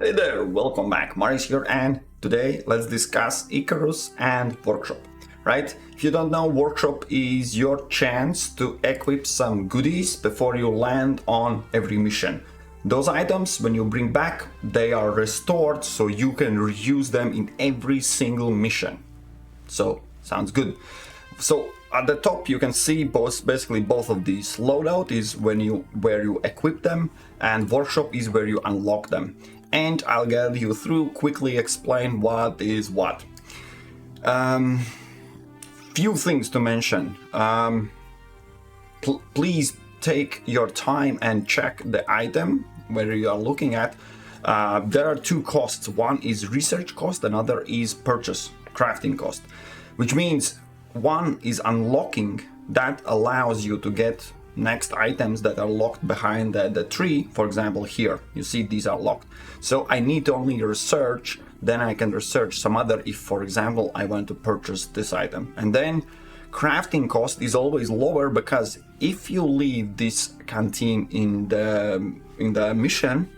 Hey there, welcome back. Maris here, and today let's discuss Icarus and Workshop. Right? If you don't know, Workshop is your chance to equip some goodies before you land on every mission. Those items, when you bring back, they are restored so you can reuse them in every single mission. So, sounds good. So at the top you can see basically both of these. Loadout is where you equip them, and Workshop is where you unlock them. And I'll get you through, quickly explain what is what. Few things to mention. Please take your time and check the item where you are looking at. There are two costs. One is research cost, another is purchase, crafting cost. Which means one is unlocking, that allows you to get next items that are locked behind the tree. For example, here you see these are locked, so I need to only research, then I can research some other if, for example, I want to purchase this item. And then crafting cost is always lower, because if you leave this canteen in the mission,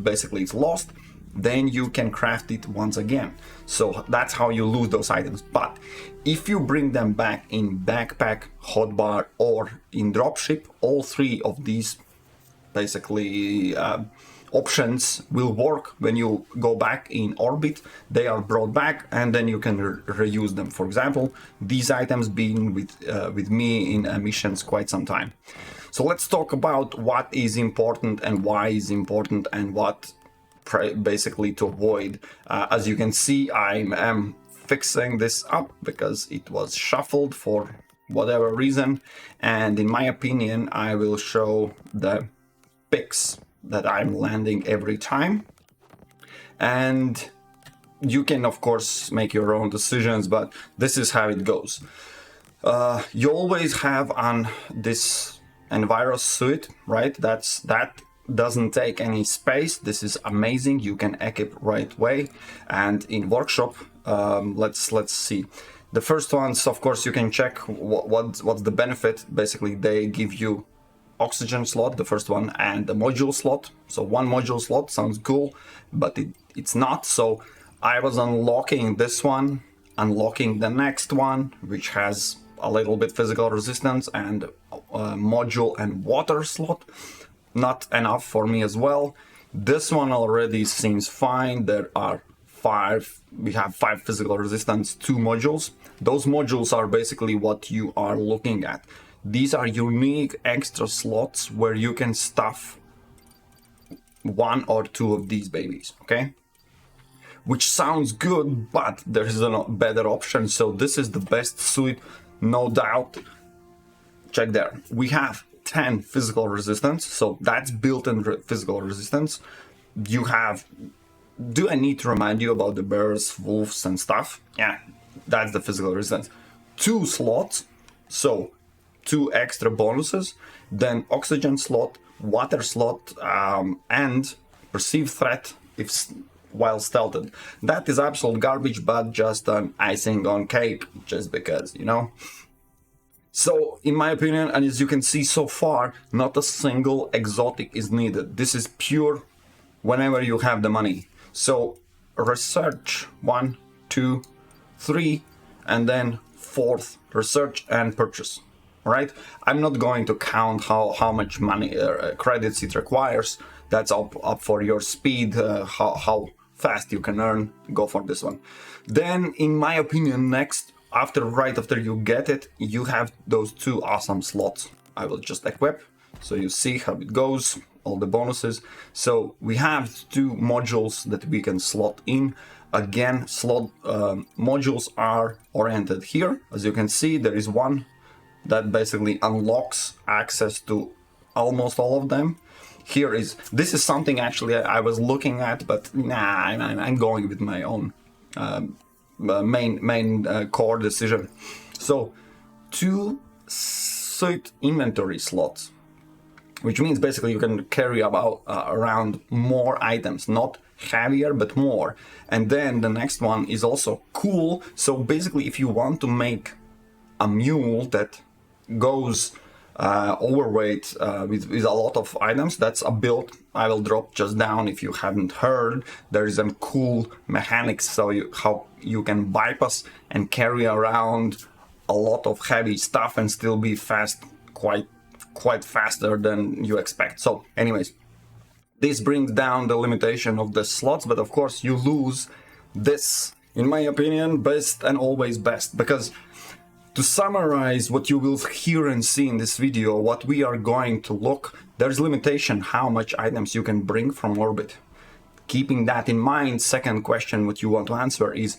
basically it's lost, then you can craft it once again. So that's how you lose those items. But if you bring them back in backpack, hotbar, or in dropship, all three of these basically options will work. When you go back in orbit, they are brought back, and then you can reuse them. For example, these items being with me in missions quite some time. So let's talk about what is important and why is important, and what basically to avoid. As you can see, I am fixing this up because it was shuffled for whatever reason, and in my opinion I will show the picks that I'm landing every time, and you can of course make your own decisions, but this is how it goes. You always have on this Envirosuit, right? That doesn't take any space. This is amazing. You can equip right away. And in Workshop, let's see. The first ones, of course, you can check what's the benefit. Basically, they give you oxygen slot, the first one, and the module slot. So one module slot sounds cool, but it's not. So I was unlocking this one, unlocking the next one, which has a little bit physical resistance and module and water slot. Not enough for me as well. This one already seems fine. There are we have 5 physical resistance, 2 modules. Those modules are basically what you are looking at. These are unique extra slots where you can stuff 1 or 2 of these babies, okay? Which sounds good, but there is a better option. So this is the best suit, no doubt. Check there. We have 10 physical resistance, so that's built-in physical resistance. You have, do I need to remind you about the bears, wolves and stuff? Yeah, that's the physical resistance. 2 slots, so 2 extra bonuses, then oxygen slot, water slot, and perceived threat if while stealthed. That is absolute garbage, but just an icing on cake, just because, you know. So, in my opinion, and as you can see so far, not a single exotic is needed. This is pure whenever you have the money. So, research 1, 2, 3, and then 4th, research and purchase. Alright? I'm not going to count how much money credits it requires. That's up for your speed, how fast you can earn. Go for this one. Then, in my opinion, next, right after you get it, you have those 2 awesome slots. I will just equip, so you see how it goes, all the bonuses. So we have 2 modules that we can slot in. Again, slot modules are oriented here. As you can see, there is one that basically unlocks access to almost all of them. This is something actually I was looking at, but nah, I'm going with my own main core decision. So 2 suit inventory slots, which means basically you can carry around more items, not heavier but more. And then the next one is also cool. So basically, if you want to make a mule that goes overweight with a lot of items. That's a build I will drop just down if you haven't heard. There is some cool mechanics so how you can bypass and carry around a lot of heavy stuff and still be fast, quite faster than you expect. So anyways, this brings down the limitation of the slots, but of course you lose this, in my opinion, best and always best, because to summarize what you will hear and see in this video, what we are going to look, there's limitation how much items you can bring from orbit. Keeping that in mind, second question what you want to answer is,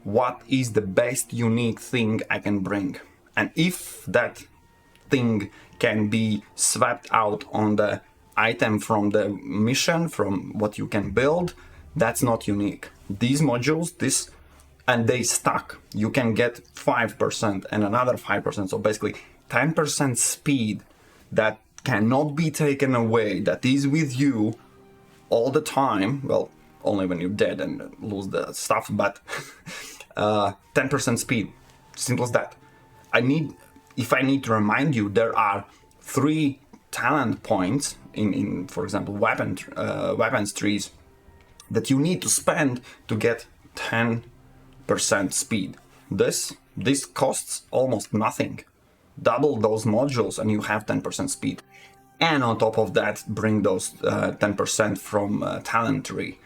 what is the best unique thing I can bring? And if that thing can be swapped out on the item from the mission, from what you can build, that's not unique. These modules, and they stack. You can get 5% and another 5%, so basically 10% speed that cannot be taken away, that is with you all the time. Well, only when you're dead and lose the stuff, but 10% speed, simple as that. If I need to remind you, there are 3 talent points in for example, weapons trees that you need to spend to get 10% speed. This costs almost nothing. Double those modules and you have 10% speed. And on top of that, bring those 10% from talent tree.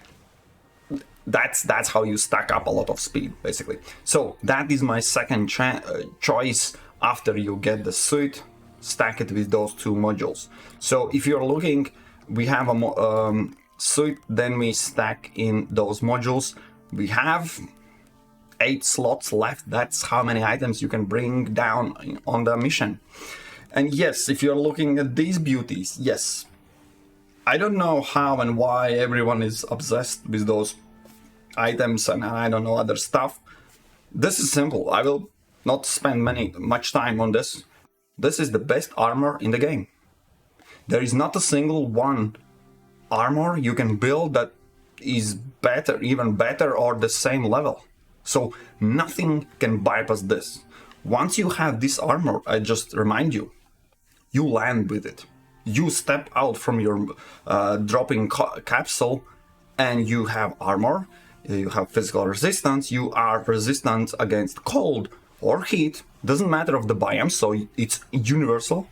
That's how you stack up a lot of speed, basically. So that is my second choice after you get the suit. Stack it with those 2 modules. So if you're looking, we have a suit, then we stack in those modules. We have 8 slots left. That's how many items you can bring down on the mission. And yes, if you're looking at these beauties, yes, I don't know how and why everyone is obsessed with those items and I don't know other stuff. This is simple. I will not spend much time on this. This is the best armor in the game. There is not a single one armor you can build that is better, even better, or the same level. So nothing can bypass this. Once you have this armor, I just remind you, you land with it. You step out from your dropping capsule and you have armor, you have physical resistance, you are resistant against cold or heat, doesn't matter of the biome, so it's universal.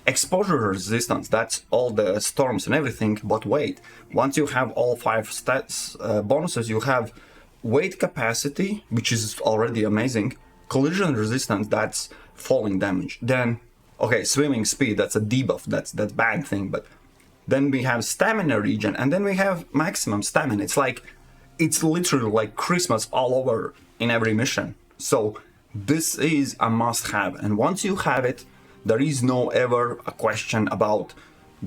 Exposure resistance, that's all the storms and everything, but wait, once you have all 5 stats bonuses, you have weight capacity, which is already amazing, collision resistance, that's falling damage, then, okay, swimming speed, that's a debuff, that's bad thing, but then we have stamina regen, and then we have maximum stamina. It's literally like Christmas all over in every mission. So this is a must-have, and once you have it, there is no ever a question about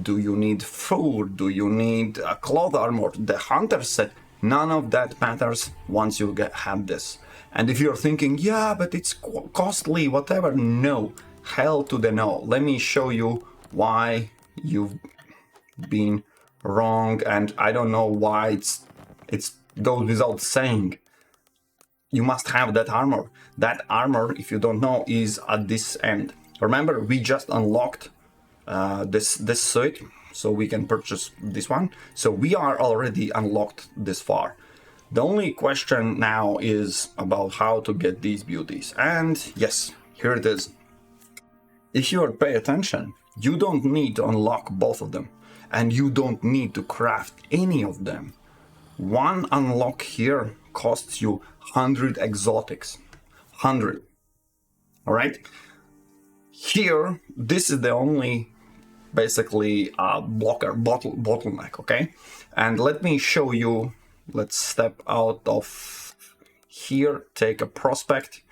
do you need food, do you need a cloth armor, the hunter set, none of that matters once you have this. And if you're thinking, yeah, but it's costly, whatever, no, hell to the no. Let me show you why you've been wrong, and I don't know why it's goes without saying. You must have that armor. That armor, if you don't know, is at this end. Remember, we just unlocked this suit, so we can purchase this one. So we are already unlocked this far. The only question now is about how to get these beauties. And yes, here it is. If you pay attention, you don't need to unlock both of them. And you don't need to craft any of them. One unlock here costs you 100 exotics. 100. Alright? Here, this is the only basically bottleneck, okay? And let me show you, let's step out of here, take a prospect.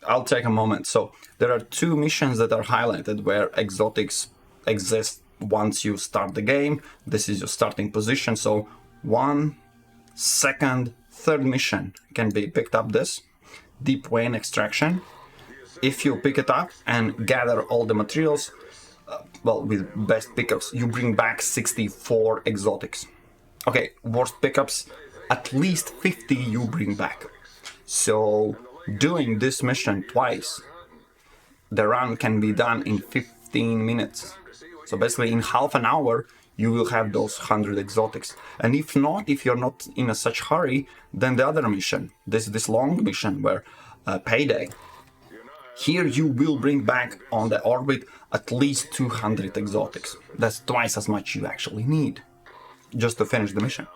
I'll take a moment. So there are 2 missions that are highlighted where exotics exist once you start the game. This is your starting position. So 1, 2nd, 3rd mission can be picked up this. Deep vein extraction. If you pick it up and gather all the materials, well, with best pickups, you bring back 64 exotics. Okay, worst pickups, at least 50 you bring back. So doing this mission twice the run can be done in 15 minutes. So basically in half an hour, you will have those 100 exotics. And if not, if you're not in a such hurry, then the other mission, this long mission where payday, here you will bring back on the orbit at least 200 exotics. That's twice as much you actually need just to finish the mission.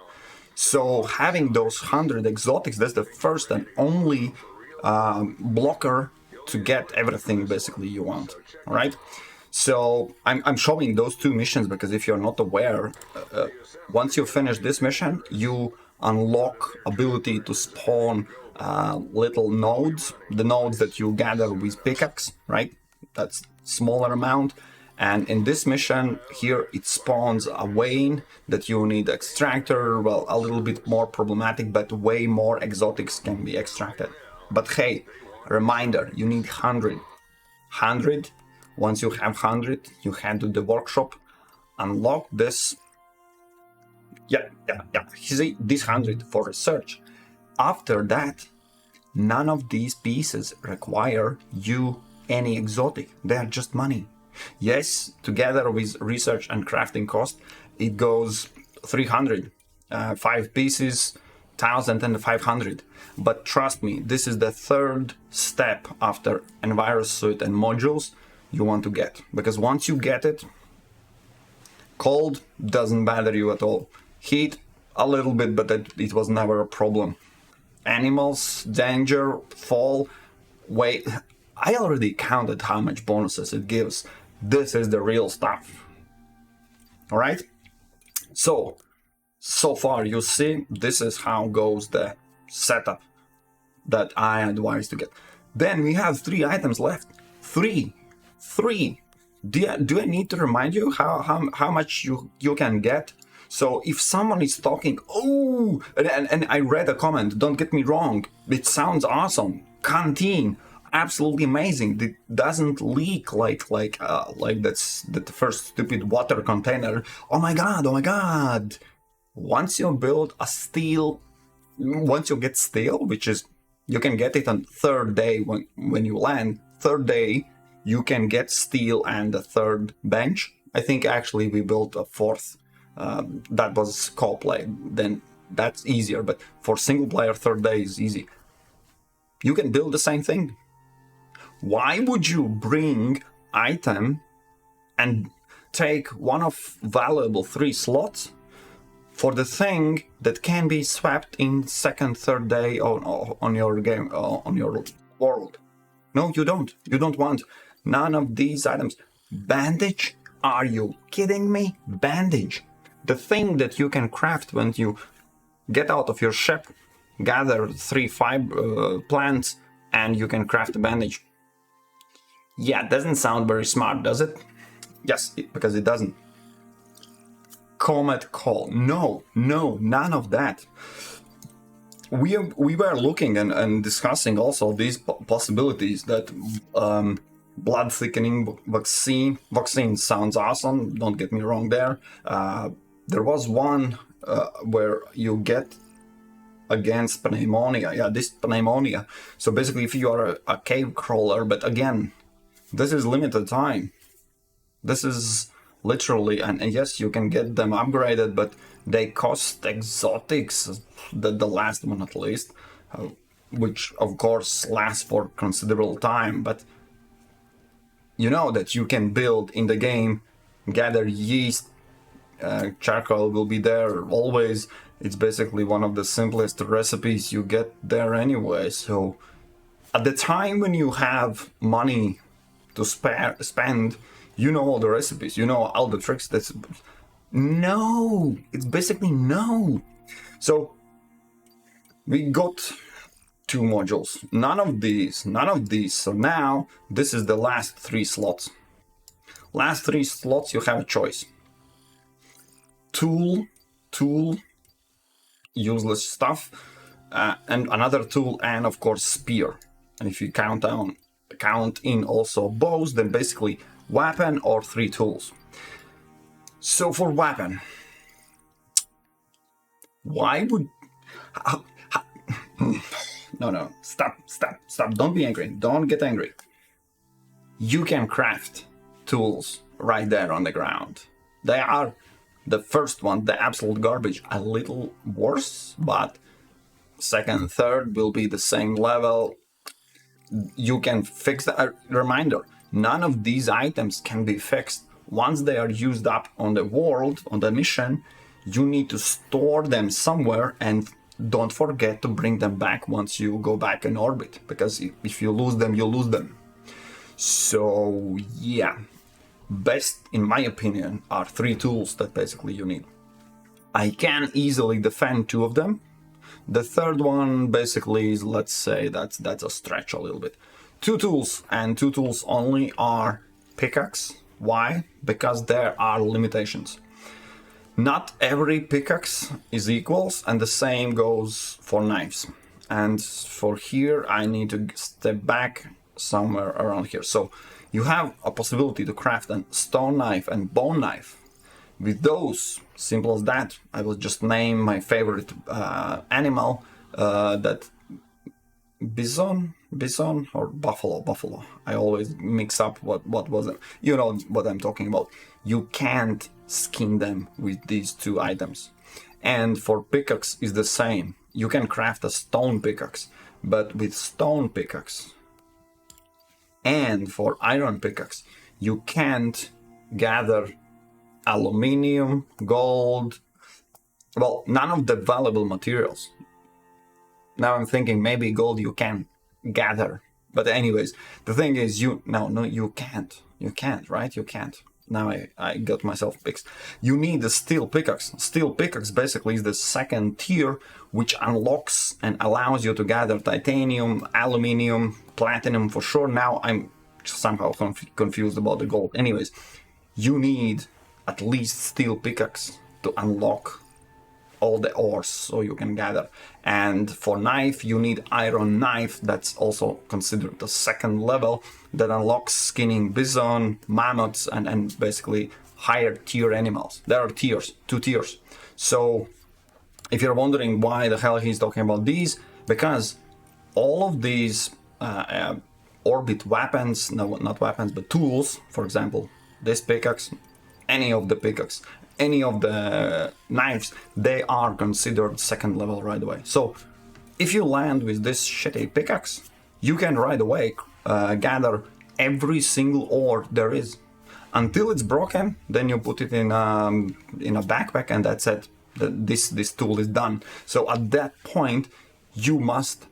So having those 100 exotics, that's the first and only blocker to get everything basically you want, all right? So I'm showing those two missions because if you're not aware, once you finish this mission, you unlock ability to spawn little nodes, the nodes that you gather with pickaxe, right? That's smaller amount. And in this mission here, it spawns a vein that you need extractor, well, a little bit more problematic, but way more exotics can be extracted. But hey, reminder, you need 100. 100, once you have 100, you head to the workshop, unlock this. Yeah. See, this 100 for research. After that, none of these pieces require you any exotic. They are just money. Yes, together with research and crafting cost, it goes 300. 5 pieces, 1,500. But trust me, this is the third step after Envirosuit and modules you want to get. Because once you get it, cold doesn't bother you at all. Heat, a little bit, but it was never a problem. Animals, danger, fall, wait. I already counted how much bonuses it gives. This is the real stuff. All right? So far you see, this is how goes the setup that I advise to get. Then we have 3 items left. 3. Do I need to remind you how much you can get? So if someone is talking, oh, and I read a comment, don't get me wrong, it sounds awesome. Canteen, absolutely amazing. It doesn't leak like that's the first stupid water container. Oh my god. Once you build a steel, once you get steel, which is, you can get it on 3rd day when you land. 3rd day, you can get steel and a 3rd bench. I think actually we built a 4th. That was co-play, then that's easier, but for single player 3rd day is easy. You can build the same thing. Why would you bring item and take one of valuable 3 slots for the thing that can be swapped in 2nd, 3rd day on your game, on your world? No, you don't. You don't want none of these items. Bandage? Are you kidding me? Bandage. The thing that you can craft when you get out of your ship, gather 3-5 plants, and you can craft a bandage. Yeah, it doesn't sound very smart, does it? Yes, because it doesn't. Comet call. No, none of that. We were looking and discussing also these possibilities that blood thickening vaccine sounds awesome, don't get me wrong there. There was one where you get against pneumonia. Yeah, this pneumonia. So basically if you are a cave crawler, but again, this is limited time. This is literally, and yes, you can get them upgraded, but they cost exotics, the last one at least, which of course lasts for considerable time, but you know that you can build in the game, gather yeast, charcoal will be there always. It's basically one of the simplest recipes you get there anyway. So at the time when you have money to spend, you know all the recipes, you know all the tricks. That's no, it's basically no. So we got 2 modules, none of these. So now this is the last 3 slots. Last 3 slots, you have a choice. Tool, useless stuff, and another tool, and of course spear. And if you count in also bows, then basically weapon or 3 tools. So for weapon, why would no, stop, don't be angry, don't get angry. you can craft tools right there on the ground. They are the first one, the absolute garbage, a little worse, but second, third will be the same level. You can fix that. Reminder, none of these items can be fixed. Once they are used up on the world, on the mission, you need to store them somewhere, and don't forget to bring them back once you go back in orbit, because if you lose them, you lose them. So yeah, best in my opinion are 3 tools that basically you need. I can easily defend 2 of them. The third one basically is, let's say that's a stretch a little bit. 2 tools, and 2 tools only, are pickaxe. Why? Because there are limitations. Not every pickaxe is equals, and the same goes for knives. And for here, I need to step back somewhere around here. So you have a possibility to craft a stone knife and bone knife. With those, simple as that, I will just name my favorite animal, that bison or buffalo. I always mix up what was it. You know what I'm talking about. You can't skin them with these 2 items. And for pickaxe is the same. You can craft a stone pickaxe, but with stone pickaxe and for iron pickaxe, you can't gather aluminium, gold, well, none of the valuable materials. Now I'm thinking maybe gold you can gather, but anyways, the thing is, you can't, right? You can't. Now I got myself fixed. You need a steel pickaxe. Steel pickaxe basically is the second tier, which unlocks and allows you to gather titanium, aluminium, platinum for sure. Now I'm somehow confused about the gold. Anyways, you need at least steel pickaxe to unlock all the ores so you can gather. And for knife, you need iron knife. That's also considered the second level that unlocks skinning bison, mammoths, and basically higher tier animals. There are tiers, 2 tiers. So if you're wondering why the hell he's talking about these, because all of these orbit weapons, no, not weapons, but tools, for example, this pickaxe, any of the pickaxe, any of the knives, they are considered second level right away. So if you land with this shitty pickaxe, you can right away gather every single ore there is. Until it's broken, then you put it in a backpack, and that's it. This tool is done. So at that point, you must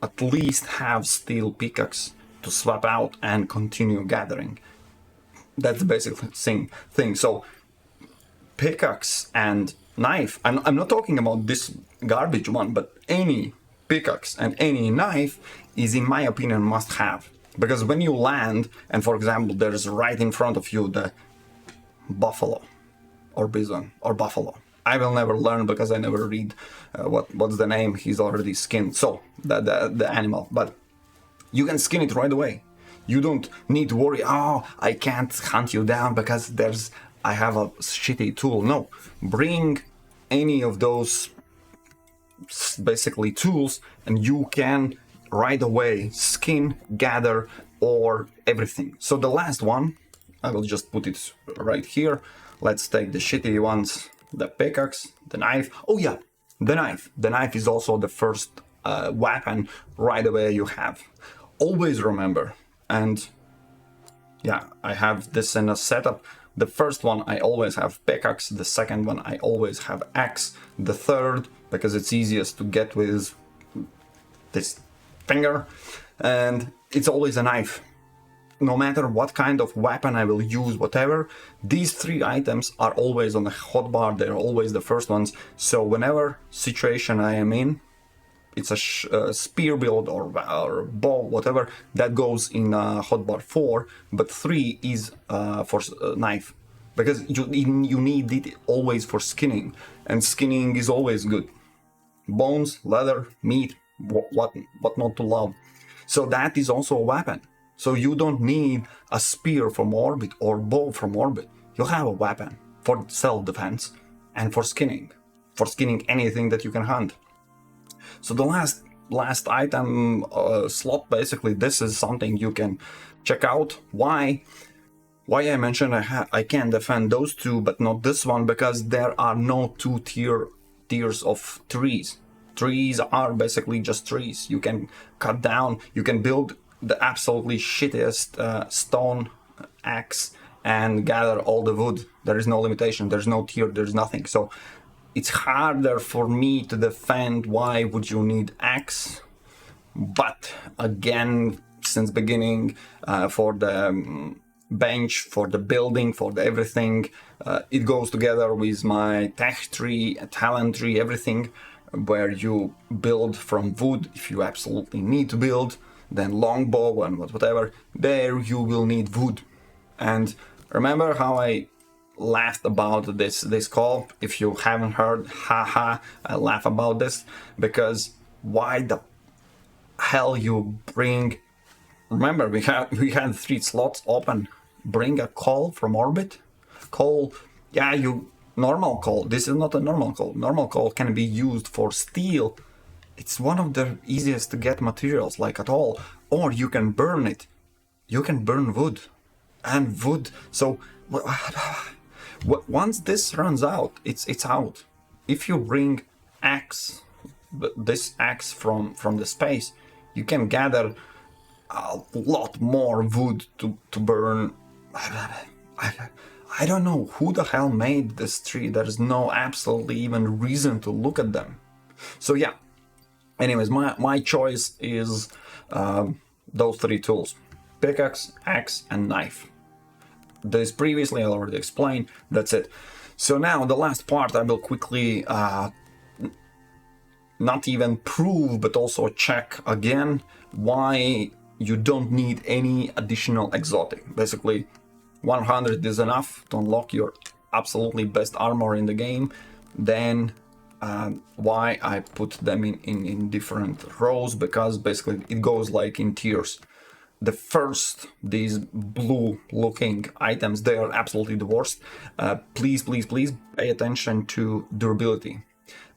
at least have steel pickaxe to swap out and continue gathering. That's the basic thing. So pickaxe and knife, I'm not talking about this garbage one, but any pickaxe and any knife is, in my opinion, must have. Because when you land, and for example, there's right in front of you the buffalo or bison or buffalo. I will never learn because I never read what's the name. He's already skinned. So the animal, but you can skin it right away. You don't need to worry. Oh, I can't hunt you down because I have a shitty tool. No, bring any of those basically tools, and you can right away skin, gather, or everything. So the last one, I will just put it right here. Let's take the shitty ones. The pickaxe, the knife. Oh yeah, the knife. The knife is also the first weapon right away you have. Always remember, and yeah, I have this in a setup. The first one I always have pickaxe, the second one I always have axe, the third, because it's easiest to get with this finger, and it's always a knife. No matter what kind of weapon I will use, whatever, these 3 items are always on the hotbar. They're always the first ones. So whenever situation I am in, it's a spear build or bow, whatever, that goes in hotbar 4, but 3 is for knive, because you need it always for skinning, and skinning is always good. Bones, leather, meat, what not to love. So that is also a weapon. So you don't need a spear from orbit or bow from orbit. You have a weapon for self-defense and for skinning anything that you can hunt. So the last item slot, basically, this is something you can check out why I mentioned I can defend those two but not this one, because there are no two tiers of trees. Trees are basically just trees. You can cut down, you can build the absolutely shittiest stone axe and gather all the wood. There is no limitation, there's no tier, there's nothing. So it's harder for me to defend why would you need axe. But again, since beginning, for the bench, for the building, for the everything, it goes together with my tech tree, talent tree, everything, where you build from wood if you absolutely need to build, then longbow and whatever, there you will need wood. And remember how I laughed about this call? If you haven't heard, haha, I laugh about this, because why the hell you bring, remember we had 3 slots open, bring a call from orbit? Coal, yeah, normal coal, this is not a normal coal. Normal coal can be used for steel. It's one of the easiest to get materials, like at all. Or you can burn it. You can burn wood. And wood, so once this runs out, it's out. If you bring axe, this axe from the space, you can gather a lot more wood to burn. I don't know who the hell made this tree. There's no absolutely even reason to look at them. So yeah, anyways, my choice is those 3 tools: pickaxe, axe, and knife. This previously I already explained. That's it. So now the last part, I will quickly not even prove but also check again why you don't need any additional exotic. Basically 100 is enough to unlock your absolutely best armor in the game. Then why I put them in different rows, because basically it goes like in tiers. The first, these blue looking items, they are absolutely the worst. Please pay attention to durability.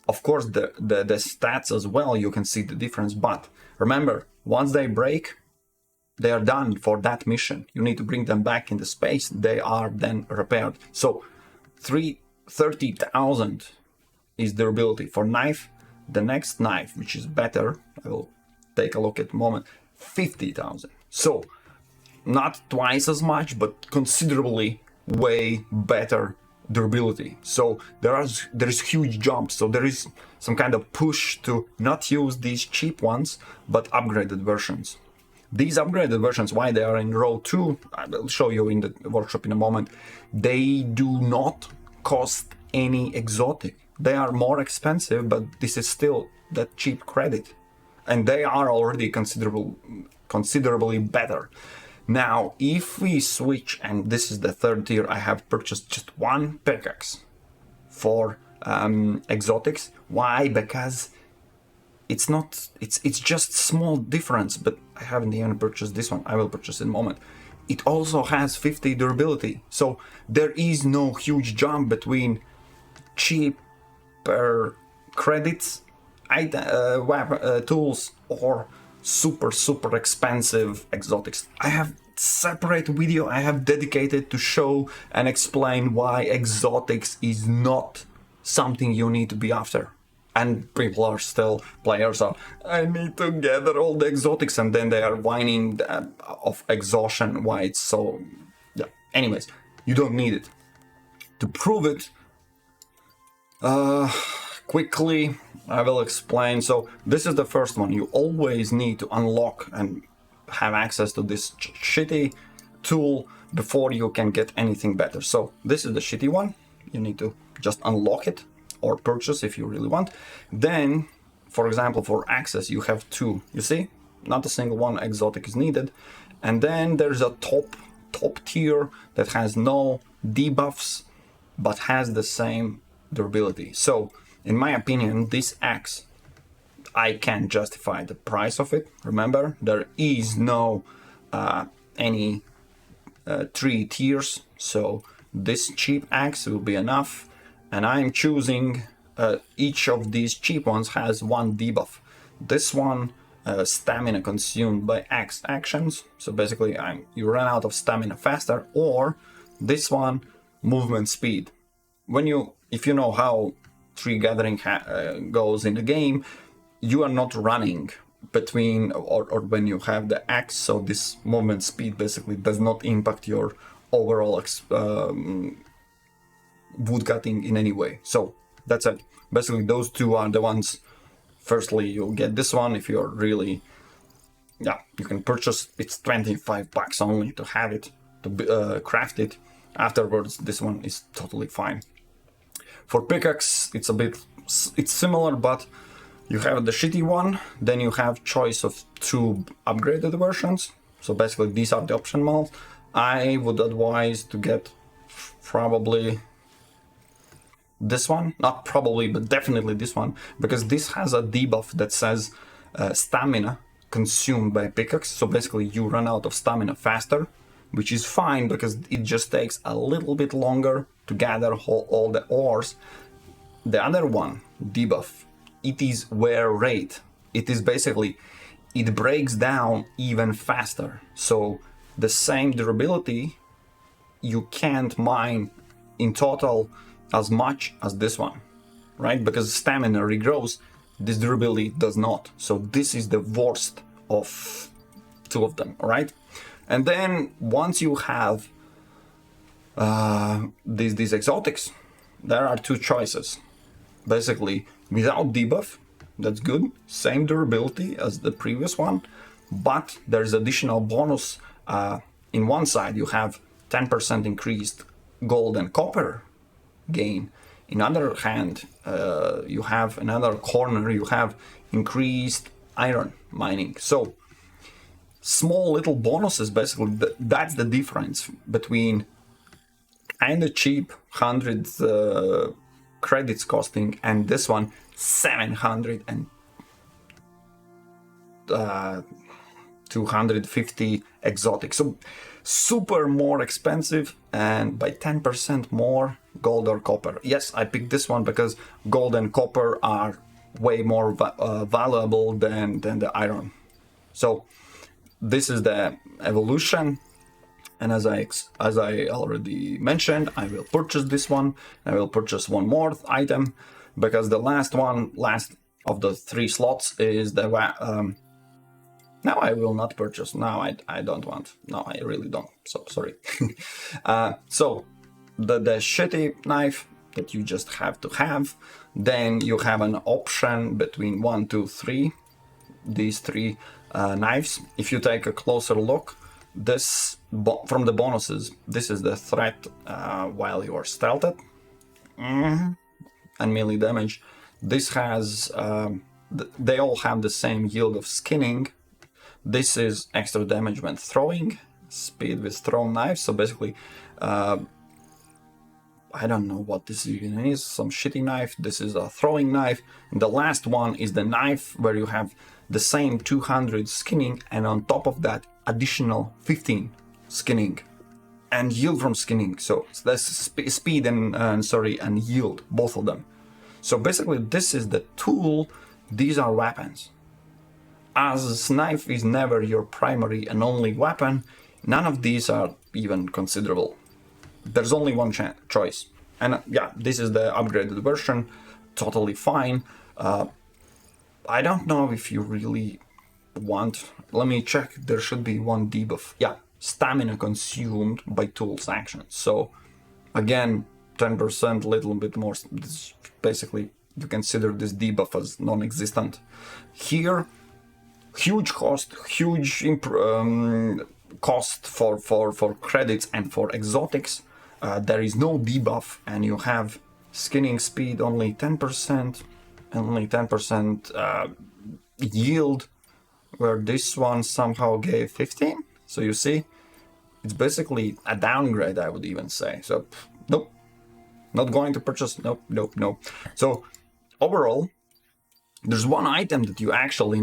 Of course the stats as well, you can see the difference, but remember, once they break, they are done for that mission. You need to bring them back into space, they are then repaired. So 30,000 is durability. For knife, the next knife, which is better, I will take a look at the moment, 50,000. So not twice as much, but considerably way better durability. So there is huge jumps. So there is some kind of push to not use these cheap ones, but upgraded versions. These upgraded versions, why they are in row 2, I will show you in the workshop in a moment. They do not cost any exotic. They are more expensive, but this is still that cheap credit. And they are already considerably better. Now, if we switch, and this is the 3rd tier, I have purchased just 1 pickaxe for exotics. Why? Because it's just small difference, but I haven't even purchased this one. I will purchase in a moment. It also has 50 durability. So there is no huge jump between cheaper credits, tools, or super expensive exotics. I have separate video I have dedicated to show and explain why exotics is not something you need to be after. And people are still, players are, I need to gather all the exotics, and then they are whining of exhaustion, why it's so, yeah. Anyways, you don't need it. To prove it, quickly, I will explain. So this is the first one. You always need to unlock and have access to this shitty tool before you can get anything better. So this is the shitty one. You need to just unlock it or purchase if you really want. Then, for example, for access, you have 2. You see, not a single one exotic is needed. And then there's a top tier that has no debuffs, but has the same durability. So, in my opinion, this axe, I can justify the price of it. Remember, there is no any 3 tiers, so this cheap axe will be enough. And I'm choosing each of these cheap ones has 1 debuff. This one stamina consumed by X actions. So basically, you run out of stamina faster. Or this one, movement speed. If you know how tree gathering goes in the game, you are not running between or when you have the axe, so this movement speed basically does not impact your overall wood cutting in any way. So that's it. Basically, those two are the ones. Firstly, you'll get this one if you're really, yeah, you can purchase. It's 25 bucks only to have it, to craft it. Afterwards, this one is totally fine. For pickaxe, it's similar, but you have the shitty one, then you have choice of two upgraded versions. So basically these are the optional. I would advise to get probably this one, not probably, but definitely this one, because this has a debuff that says stamina consumed by pickaxe. So basically you run out of stamina faster, which is fine because it just takes a little bit longer to gather all the ores. The other one, debuff, it is wear rate. It is basically, it breaks down even faster. So the same durability, you can't mine in total as much as this one, right? Because stamina regrows, this durability does not. So this is the worst of two of them, all right? And then once you have these exotics, there are two choices. Basically, without debuff, that's good, same durability as the previous one, but there's additional bonus. In one side, you have 10% increased gold and copper gain. In other hand, you have another corner, you have increased iron mining. So small little bonuses, basically, that's the difference between kind of cheap 100 credits costing and this one 700 and 250 exotic. So super more expensive and by 10% more gold or copper. Yes, I picked this one because gold and copper are way more valuable than the iron. So this is the evolution. And as I already mentioned, I will purchase this one. I will purchase one more item because the last of the 3 slots is the now I will not purchase. Now I don't want. No, I really don't. So sorry. So the shitty knife that you just have to have. Then you have an option between 1, 2, 3. These 3 knives. If you take a closer look, this from the bonuses, this is the threat while you are stealthed and melee damage. This has they all have the same yield of skinning. This is extra damage when throwing, speed with thrown knives. So basically, I don't know what this even is, some shitty knife. This is a throwing knife. And the last one is the knife where you have the same 200 skinning and on top of that additional 15 skinning and yield from skinning. So that's speed and yield, both of them. So basically this is the tool. These are weapons. As knife is never your primary and only weapon, none of these are even considerable. There's only one choice. And yeah, this is the upgraded version, totally fine. I don't know if you really want, let me check, there should be one debuff. Yeah, stamina consumed by tools actions. So again, 10%, little bit more, this basically you consider this debuff as non-existent. Here, huge cost, huge cost for credits and for exotics. There is no debuff and you have skinning speed only 10%, only 10% yield, where this one somehow gave 15. So you see, it's basically a downgrade, I would even say. So nope, not going to purchase. Nope. So overall, there's one item that you actually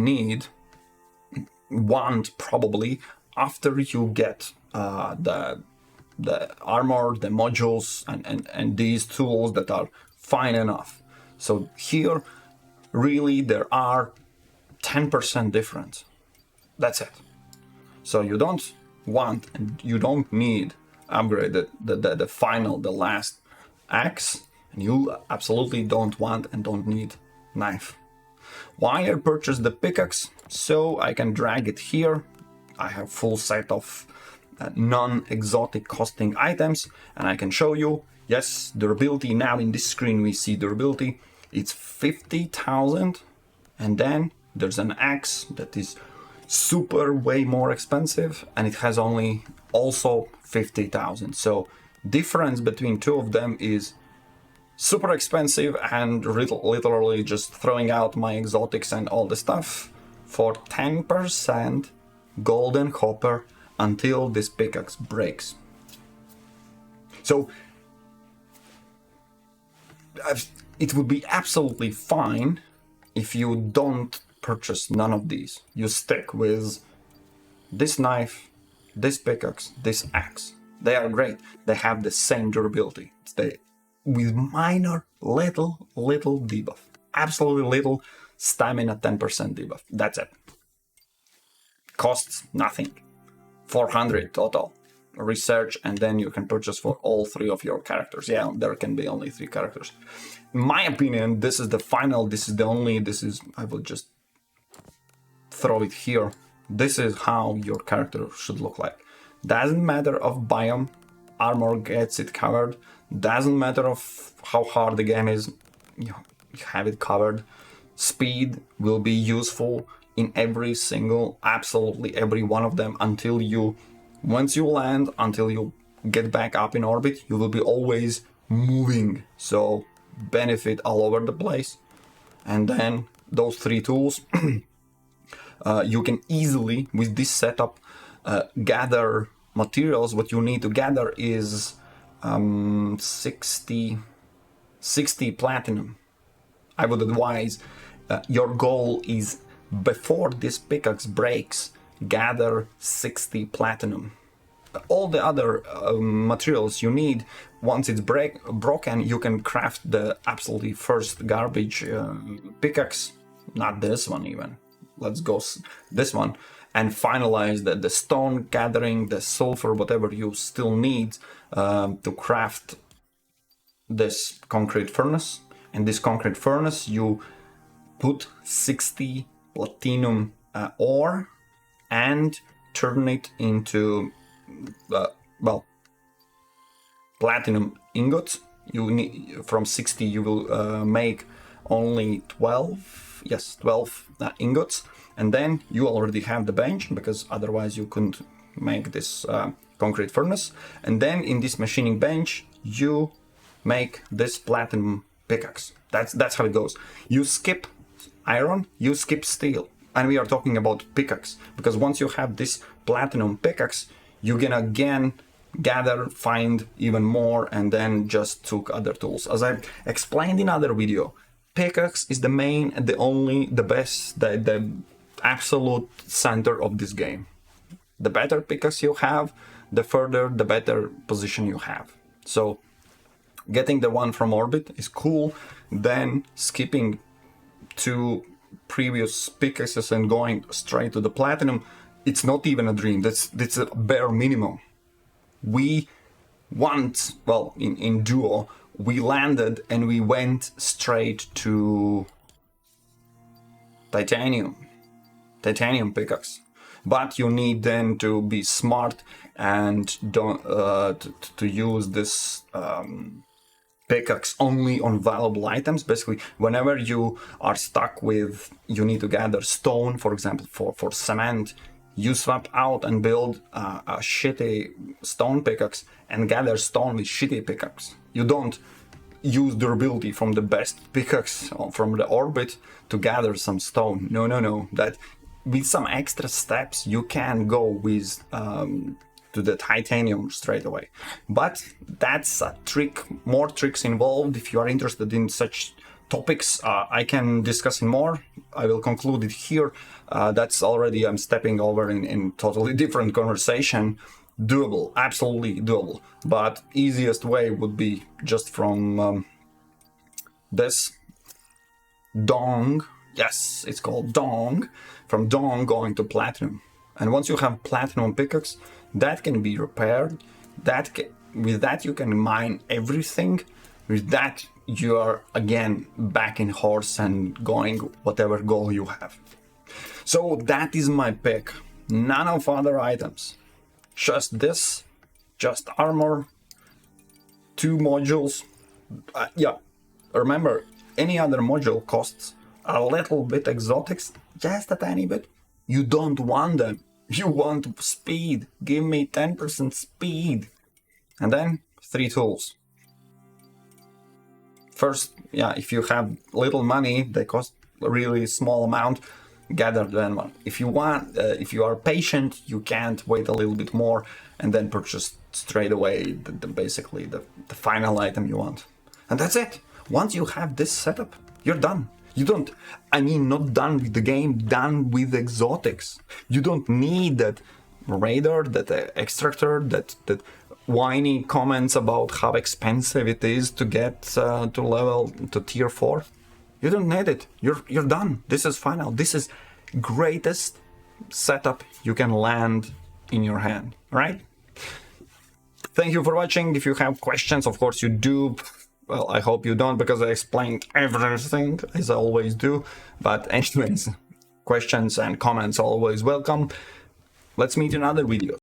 want probably after you get the armor, the modules, and these tools that are fine enough. So here, really, there are 10% difference. That's it. So you don't want and you don't need upgrade the final, the last axe, and you absolutely don't want and don't need knife. Why I purchased the pickaxe? So I can drag it here. I have full set of non-exotic costing items, and I can show you. Yes, durability. Now in this screen we see durability. It's 50,000, and then there's an axe that is super way more expensive, and it has only also 50,000. So difference between two of them is super expensive, and literally just throwing out my exotics and all the stuff for 10% golden copper until this pickaxe breaks. So it would be absolutely fine if you don't purchase none of these. You stick with this knife, this pickaxe, this axe. They are great. They have the same durability. With minor little debuff. Absolutely little stamina 10% debuff. That's it. Costs nothing. 400 total. Research, and then you can purchase for all three of your characters. Yeah, there can be only 3 characters. In my opinion, this is the final, I will just throw it here. This is how your character should look like. Doesn't matter of biome, armor gets it covered. Doesn't matter of how hard the game is, you have it covered. Speed will be useful in every single, absolutely every one of them until you, once you land, until you get back up in orbit, you will be always moving. So benefit all over the place. And then those 3 tools, you can easily, with this setup, gather materials. What you need to gather is 60 platinum. I would advise your goal is, before this pickaxe breaks, gather 60 platinum. All the other materials you need, once it's broken, you can craft the absolutely first garbage pickaxe. Not this one even. Let's go this one. And finalize the stone gathering, the sulfur, whatever you still need to craft this concrete furnace. In this concrete furnace, you put 60 platinum ore and turn it into, platinum ingots. You need, from 60 you will make only 12 ingots. And then you already have the bench, because otherwise you couldn't make this concrete furnace. And then in this machining bench, you make this platinum pickaxe. That's how it goes. You skip iron, you skip steel. And we are talking about pickaxe, because once you have this platinum pickaxe, you can again gather, find even more, and then just took other tools. As I explained in other video, pickaxe is the main, the only, the best, the absolute center of this game. The better pickaxe you have, the further, the better position you have. So getting the one from orbit is cool. Then skipping 2 previous pickaxes and going straight to the platinum, it's not even a dream. That's a bare minimum. We once, well, in duo, we landed and we went straight to titanium pickaxe. But you need then to be smart and don't to use this pickaxe only on valuable items. Basically, whenever you are stuck with, you need to gather stone, for example, for cement, you swap out and build a shitty stone pickaxe and gather stone with shitty pickaxe. You don't use durability from the best pickaxe from the orbit to gather some stone. No. That with some extra steps you can go with to the titanium straight away. But that's a trick, more tricks involved. If you are interested in such topics, I can discuss in more. I will conclude it here. That's already, I'm stepping over in totally different conversation. Doable, absolutely doable. But easiest way would be just from this dong Yes, it's called Dong. From Dong going to Platinum. And once you have Platinum pickaxe, that can be repaired. With that you can mine everything. With that you are again back in horse and going whatever goal you have. So that is my pick. None of other items. Just this, just armor, 2 modules. Yeah, remember, any other module costs a little bit exotics, just a tiny bit. You don't want them. You want speed. Give me 10% speed. And then 3 tools. First, yeah, if you have little money, they cost a really small amount, gather them one. If you want, if you are patient, you can't wait a little bit more and then purchase straight away basically the final item you want. And that's it. Once you have this setup, you're done. You don't, I mean, not done with the game, done with exotics. You don't need that radar, that extractor, that whiny comments about how expensive it is to get to tier 4. You don't need it. You're done. This is final. This is greatest setup you can land in your hand, right? Thank you for watching. If you have questions, of course you do. Well, I hope you don't, because I explained everything as I always do. But anyways, questions and comments always welcome. Let's meet in another video.